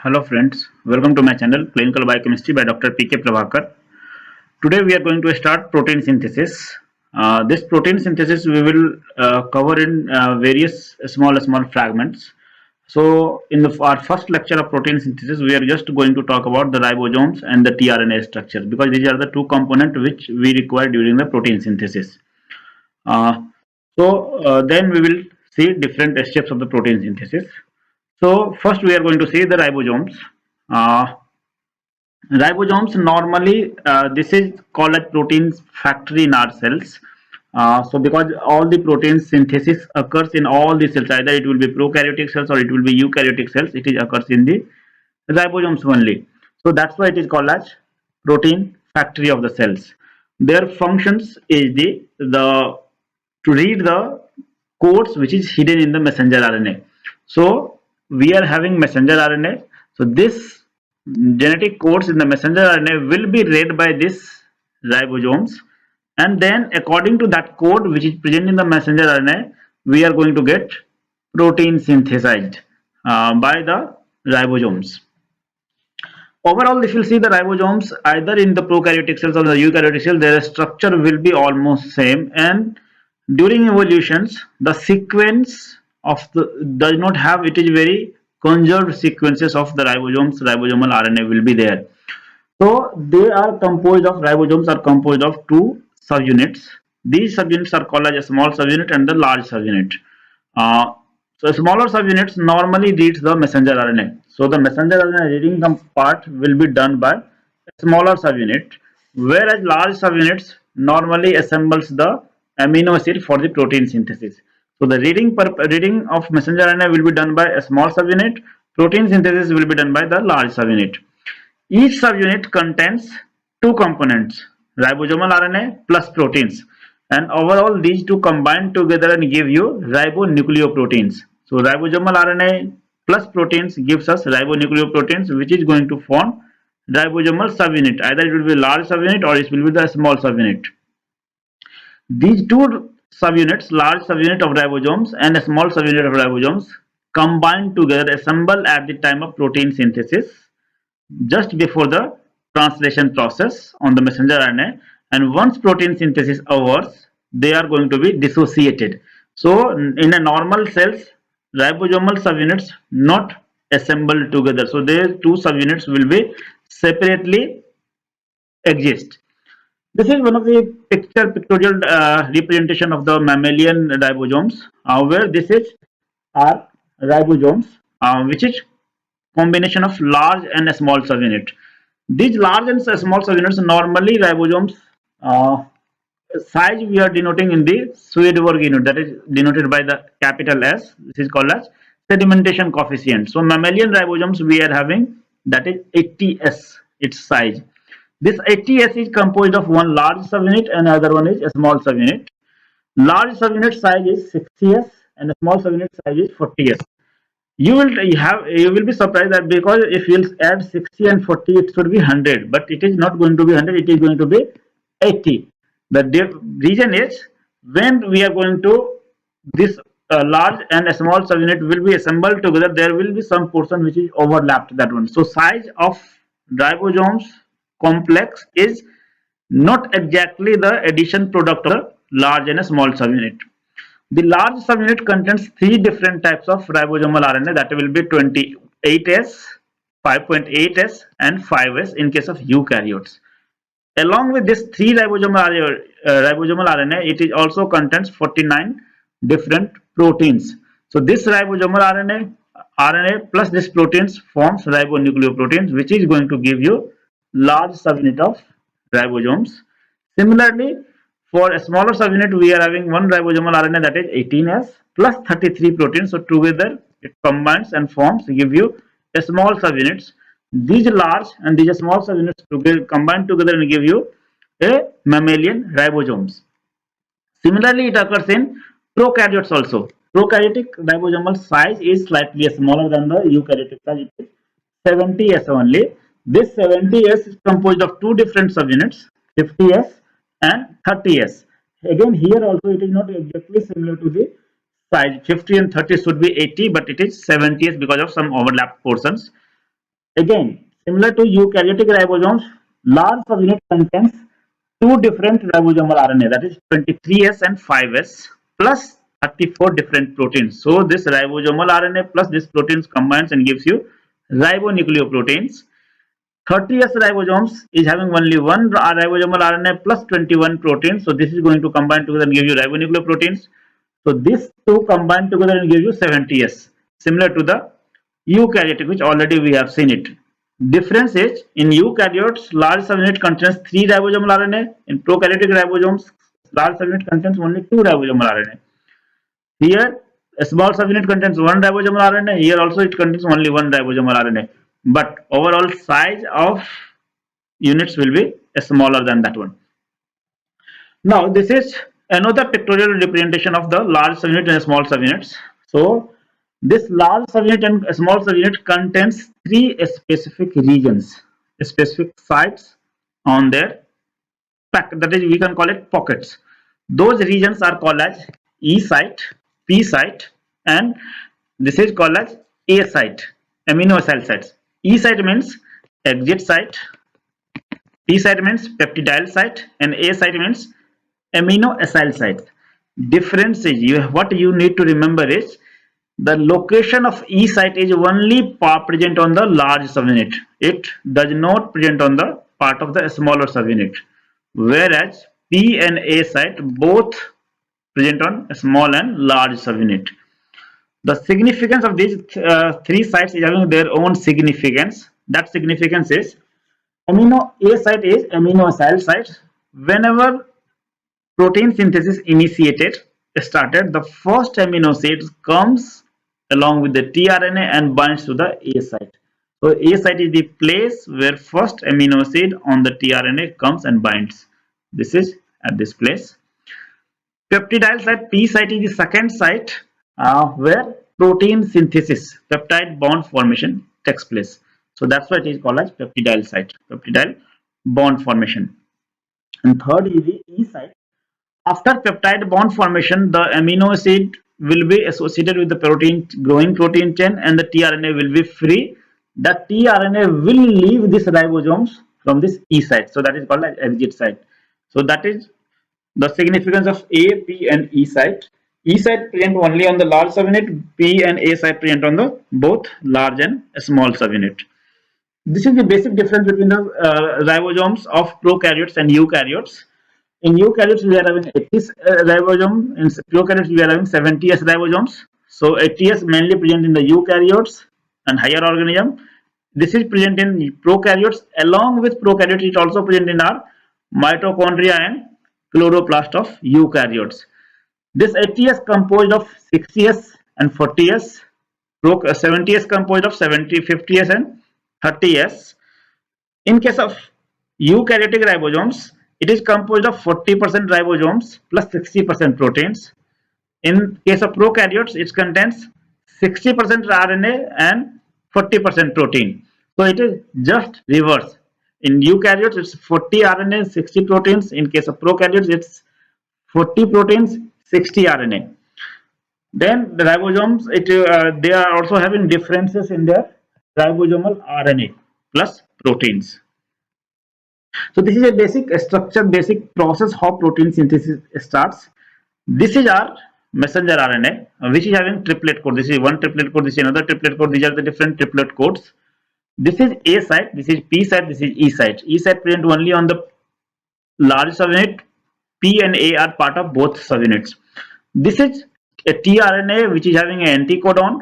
Hello friends, welcome to my channel Clinical Biochemistry by Dr. P.K. Prabhakar. Today we are going to start protein synthesis. This protein synthesis we will cover in various small fragments. So in our first lecture of protein synthesis we are just going to talk about the ribosomes and the tRNA structures because these are the two components which we require during the protein synthesis. Uh, then we will see different steps of the protein synthesis. So first we are going to see the ribosomes. Uh, Ribosomes normally this is called as protein factory in our cells. So because all the protein synthesis occurs in all the cells, either it will be prokaryotic cells or it will be eukaryotic cells, it is occurs in the ribosomes only. So that's why it is called as protein factory of the cells. Their functions is the to read the codes which is hidden in the messenger RNA. So we are having messenger RNA. So this genetic codes in the messenger RNA will be read by this ribosomes, and then according to that code which is present in the messenger RNA, we are going to get protein synthesized by the ribosomes. Overall, if you see the ribosomes either in the prokaryotic cells or the eukaryotic cells, their structure will be almost same, and during evolutions the sequence of the does not have, it is very conserved sequences of the ribosomal RNA will be there. So they are composed of ribosomes are composed of two subunits. These subunits are called as a small subunit and the large subunit. Uh, so smaller subunits normally reads the messenger RNA. So the messenger RNA reading part will be done by a smaller subunit, whereas large subunits normally assembles the amino acid for the protein synthesis. So the reading of messenger RNA will be done by a small subunit. Protein synthesis will be done by the large subunit. Each subunit contains two components, ribosomal RNA plus proteins, and overall these two combine together and give you ribonucleoproteins. So ribosomal RNA plus proteins gives us ribonucleoproteins, which is going to form ribosomal subunit. Either it will be large subunit or it will be the small subunit. These two subunits, large subunit of ribosomes and a small subunit of ribosomes, combine together, assemble at the time of protein synthesis just before the translation process on the messenger RNA, and once protein synthesis occurs they are going to be dissociated. So in a normal cells ribosomal subunits not assembled together, so their two subunits will be separately exist. This is one of the pictorial representation of the mammalian ribosomes, where this is our ribosomes, which is combination of large and a small subunit. These large and small subunits normally ribosomes size we are denoting in the Swedborg unit, that is denoted by the capital S. This is called as sedimentation coefficient. So mammalian ribosomes we are having that is 80S its size. This 80S is composed of one large subunit and another one is a small subunit. Large subunit size is 60S and a small subunit size is 40S. You will be surprised that because if you add 60 and 40 it should be 100, but it is not going to be 100, it is going to be 80. The reason is when we are going to this large and a small subunit will be assembled together, there will be some portion which is overlapped, that one. So size of ribosomes complex is not exactly the addition product of a large and a small subunit. The large subunit contains three different types of ribosomal RNA, that will be 28S, 5.8S and 5S in case of eukaryotes. Along with this three ribosomal RNA, it is also contains 49 different proteins. So this ribosomal RNA plus this proteins forms ribonucleoproteins, which is going to give you large subunit of ribosomes. Similarly, for a smaller subunit, we are having one ribosomal RNA, that is 18S plus 33 proteins. So together it combines and forms give you a small subunits. These large and these small subunits together combine together and give you a mammalian ribosomes. Similarly, it occurs in prokaryotes also. Prokaryotic ribosomal size is slightly smaller than the eukaryotic size. It is 70S only. This 70S is composed of two different subunits, 50S and 30S. Again, here also it is not exactly similar to the size. 50 and 30 should be 80, but it is 70S because of some overlap portions. Again, similar to eukaryotic ribosomes, large subunit contains two different ribosomal RNA, that is 23S and 5S plus 34 different proteins. So this ribosomal RNA plus this proteins combines and gives you ribonucleoproteins. 30S ribosomes is having only one ribosomal RNA plus 21 proteins. So this is going to combine together and give you ribonucleoproteins. So these two combine together and give you 70S, similar to the eukaryotic, which already we have seen it. Difference is in eukaryotes, large subunit contains 3 ribosomal RNA. In prokaryotic ribosomes, large subunit contains only 2 ribosomal RNA. Here, a small subunit contains 1 ribosomal RNA. Here also it contains only 1 ribosomal RNA. But overall size of units will be smaller than that one. Now, this is another pictorial representation of the large subunit and small subunits. So, this large subunit and small subunit contains 3 specific regions, specific sites on their pack. That is, we can call it pockets. Those regions are called as E site, P site, and this is called as A site, aminoacyl sites. E site means exit site, P site means peptidyl site, and A site means aminoacyl site. Difference is what you need to remember is the location of E site is only present on the large subunit. It does not present on the part of the smaller subunit. Whereas P and A site both present on a small and large subunit. The significance of these three sites is having their own significance. That significance is amino A site is aminoacyl site. Whenever protein synthesis initiated started, the first amino acid comes along with the tRNA and binds to the A site. So A site is the place where first amino acid on the tRNA comes and binds. This is at this place. Peptidyl site, P site is the second site where protein synthesis, peptide bond formation takes place. So that's why it is called as peptidyl site, peptidyl bond formation. And third is the E site. After peptide bond formation, the amino acid will be associated with the protein growing protein chain and the tRNA will be free. The tRNA will leave this ribosomes from this E site. So that is called as exit site. So that is the significance of A, P and E site. E site present only on the large subunit, P and A site present on the both large and small subunit. This is the basic difference between the ribosomes of prokaryotes and eukaryotes. In eukaryotes, we are having 80s ribosome. In prokaryotes, we are having 70s ribosomes. So 80s mainly present in the eukaryotes and higher organism. This is present in prokaryotes. Along with prokaryotes, it also present in our mitochondria and chloroplast of eukaryotes. This 80s composed of 60s and 40s. 70s composed of 70, 50s and 30s. In case of eukaryotic ribosomes, it is composed of 40% ribosomes plus 60% proteins. In case of prokaryotes, it contains 60% RNA and 40% protein. So it is just reverse. In eukaryotes, it's 40 RNA, 60 proteins. In case of prokaryotes, it's 40 proteins, 60 RNA. Then the ribosomes, they are also having differences in their ribosomal RNA plus proteins. So this is a basic structure, basic process how protein synthesis starts. This is our messenger RNA, which is having triplet code. This is one triplet code, this is another triplet code. These are the different triplet codes. This is A site, this is P site, this is E site. E site present only on the large subunit. P and A are part of both subunits. This is a tRNA which is having an anticodon,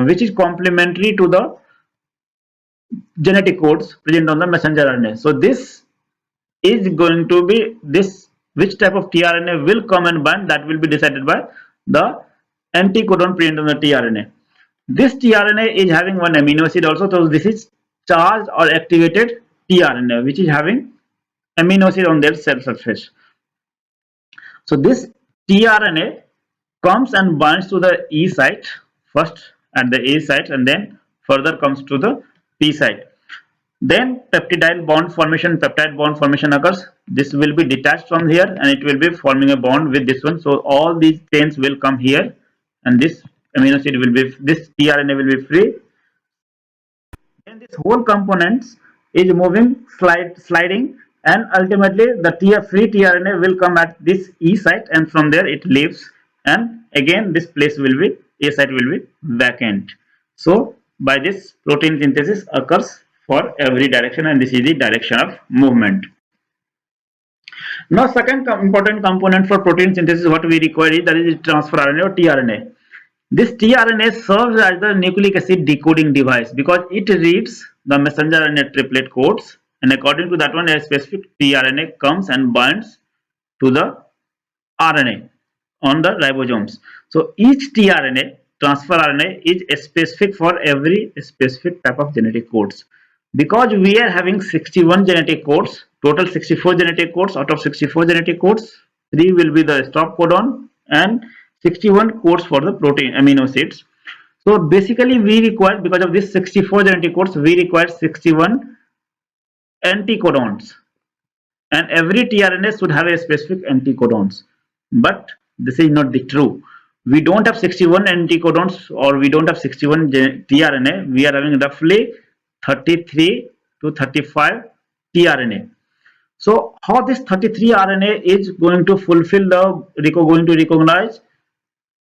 which is complementary to the genetic codes present on the messenger RNA. So this is going to be this, which type of tRNA will come and bind, that will be decided by the anticodon present on the tRNA. This tRNA is having one amino acid also, so this is charged or activated tRNA which is having amino acid on their cell surface. So this tRNA comes and binds to the E site first at the A site and then further comes to the P site. Then peptide bond formation occurs. This will be detached from here and it will be forming a bond with this one. So all these chains will come here and this amino acid will be, this tRNA will be free. Then this whole components is moving sliding, and ultimately the free tRNA will come at this E site, and from there it leaves, and again this place will be A site will be vacant. So by this protein synthesis occurs for every direction, and this is the direction of movement. Now, second important component for protein synthesis what we require is that is transfer RNA or tRNA. This tRNA serves as the nucleic acid decoding device because it reads the messenger RNA triplet codes, and according to that one, a specific tRNA comes and binds to the RNA on the ribosomes. So each tRNA transfer RNA is specific for every specific type of genetic codes. Because we are having 61 genetic codes, total 64 genetic codes. Out of 64 genetic codes, 3 will be the stop codon and 61 codes for the protein amino acids. So basically we require, because of this 64 genetic codes, we require 61 anticodons, and every tRNA should have a specific anticodons. But this is not the true. We don't have 61 anticodons, or we don't have 61 tRNA. We are having roughly 33 to 35 tRNA. So how this 33 RNA is going to fulfill the going to recognize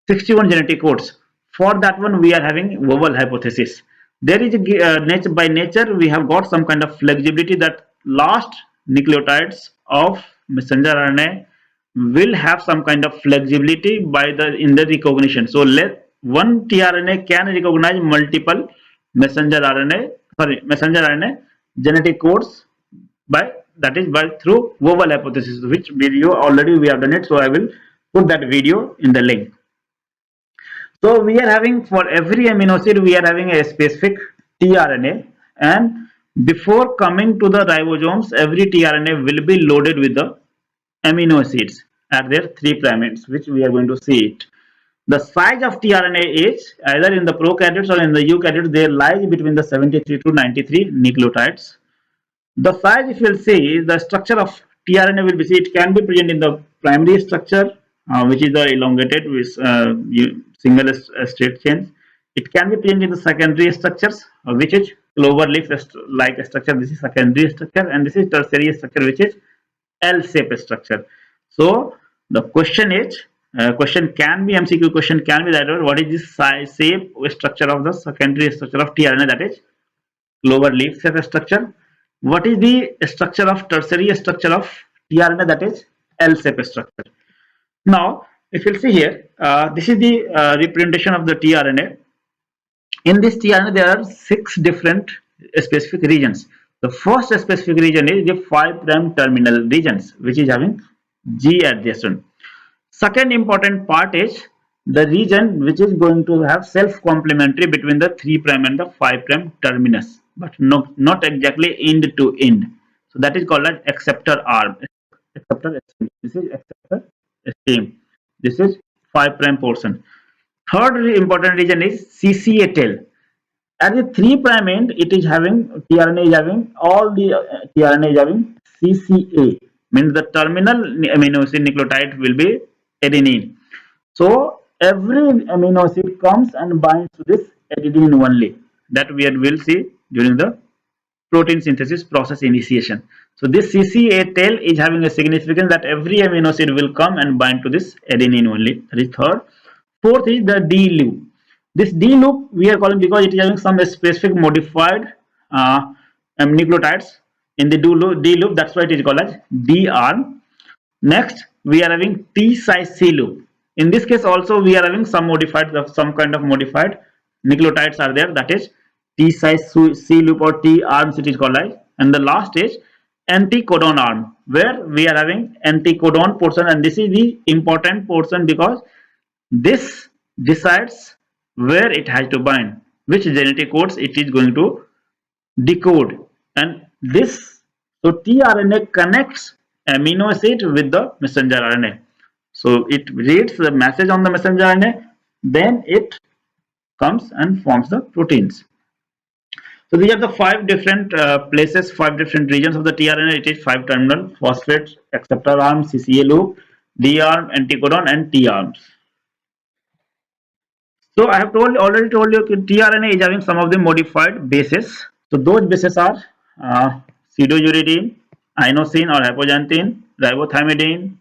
61 genetic codes? For that one we are having vowel hypothesis. There is a, by nature we have got some kind of flexibility that last nucleotides of messenger RNA will have some kind of flexibility by the in the recognition. So let one tRNA can recognize multiple messenger RNA genetic codes by, that is by through vowel hypothesis, which video already we have done it. So I will put that video in the link. So we are having, for every amino acid we are having a specific tRNA, and before coming to the ribosomes, every tRNA will be loaded with the amino acids at their 3' ends, which we are going to see it. The size of tRNA is either in the prokaryotes or in the eukaryotes, they lie between the 73 to 93 nucleotides. The size, if you will see, the structure of tRNA will be, see, it can be present in the primary structure, which is the elongated with single straight chain. It can be present in the secondary structures, which is cloverleaf like structure. This is secondary structure, and this is tertiary structure, which is L-shaped structure. So the question is, question can be MCQ question can be that what is this size, shape, structure of the secondary structure of tRNA, that is clover leaf shape structure. What is the structure of tertiary structure of tRNA, that is L-shaped structure. Now, if you'll see here, this is the representation of the tRNA. In this tRNA, there are 6 different specific regions. The first specific region is the 5' terminal regions, which is having G adjacent. Second important part is the region which is going to have self-complementary between the 3' and the 5' terminus, but not exactly end to end. So that is called as acceptor arm. Acceptor stem. This is acceptor stem. This is 5' portion. Third important region is CCA tail. At the 3' end, it is having tRNA is having all the tRNA is having CCA, means the terminal amino acid nucleotide will be adenine. So every amino acid comes and binds to this adenine only. That we will see during the protein synthesis process initiation. So this CCA tail is having a significance that every amino acid will come and bind to this adenine only. That is third. Fourth is the D loop. This D loop we are calling because it is having some specific modified nucleotides in the D loop. That's why it is called as D arm. Next, we are having T size C loop. In this case, also we are having some kind of modified nucleotides are there. That is T size C loop or T arms. It is called as. And the last is anticodon arm, where we are having anticodon portion, and this is the important portion because this decides where it has to bind, which genetic codes it is going to decode, and this, so tRNA connects amino acid with the messenger RNA. So it reads the message on the messenger RNA, then it comes and forms the proteins. So these are the 5 different places, 5 different regions of the tRNA. It is 5 terminal: phosphate, acceptor arm, CCA loop, D arm, anticodon, and T arms. So I have already told you tRNA is having some of the modified bases. So those bases are pseudouridine, inosine or hypoxanthine, ribothiamidine,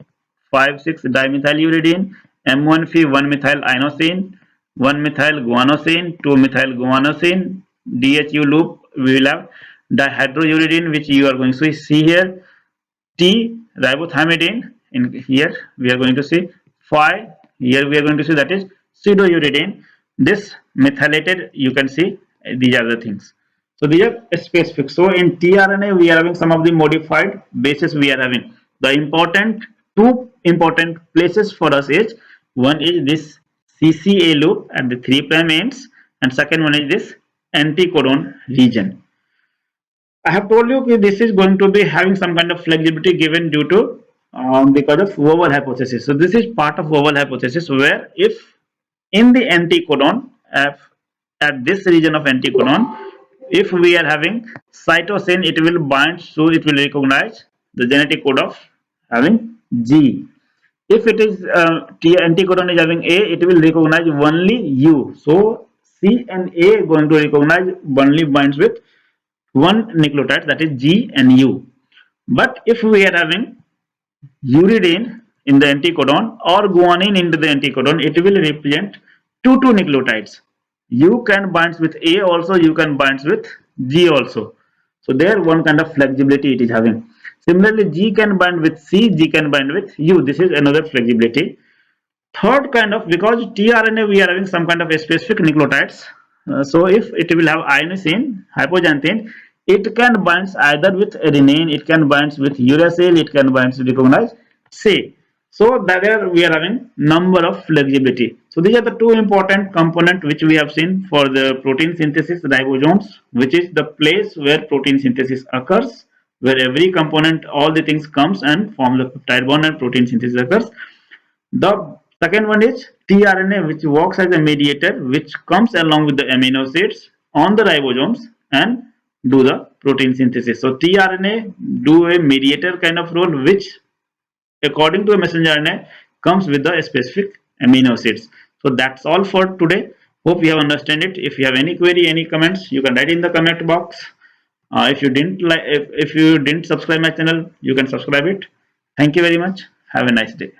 5,6-dimethyluridine, M1P 1-methyl inosine, 1-methyl guanosine, 2-methyl guanosine, DHU loop. We will have dihydrouridine, which you are going to see here, T ribothiamidine. In here we are going to see 5. Here we are going to see that is pseudouridine. This methylated, you can see these are the things. So these are specific. So in tRNA we are having some of the modified bases we are having. The two important places for us is, one is this CCA loop at the 3' ends, and second one is this anticodon region. I have told you that this is going to be having some kind of flexibility given due to because of Wobble hypothesis. So this is part of Wobble hypothesis, where if in the anticodon, at this region of anticodon, if we are having cytosine, it will bind, so it will recognize the genetic code of having G. If it is anticodon is having A, it will recognize only U. So C and A going to recognize only binds with one nucleotide, that is G and U. But if we are having uridine in the anticodon or guanine into the anticodon, it will represent two nucleotides. U can binds with A also, U can binds with G also. So there one kind of flexibility it is having. Similarly, G can bind with C, G can bind with U. This is another flexibility. Third kind of, because tRNA we are having some kind of specific nucleotides. So if it will have inosine, hypoxanthine, it can binds either with adenine, it can binds with uracil, it can binds to recognize C. So there we are having number of flexibility. So these are the two important components which we have seen for the protein synthesis, ribosomes, which is the place where protein synthesis occurs, where every component, all the things comes and form the peptide bond and protein synthesis occurs. The second one is tRNA, which works as a mediator, which comes along with the amino acids on the ribosomes and do the protein synthesis. So tRNA do a mediator kind of role, which according to a messenger RNA comes with the specific amino acids. So that's all for today. Hope you have understand it. If you have any query, any comments, you can write in the comment box. If you didn't if you didn't subscribe my channel, you can subscribe it. Thank you very much. Have a nice day.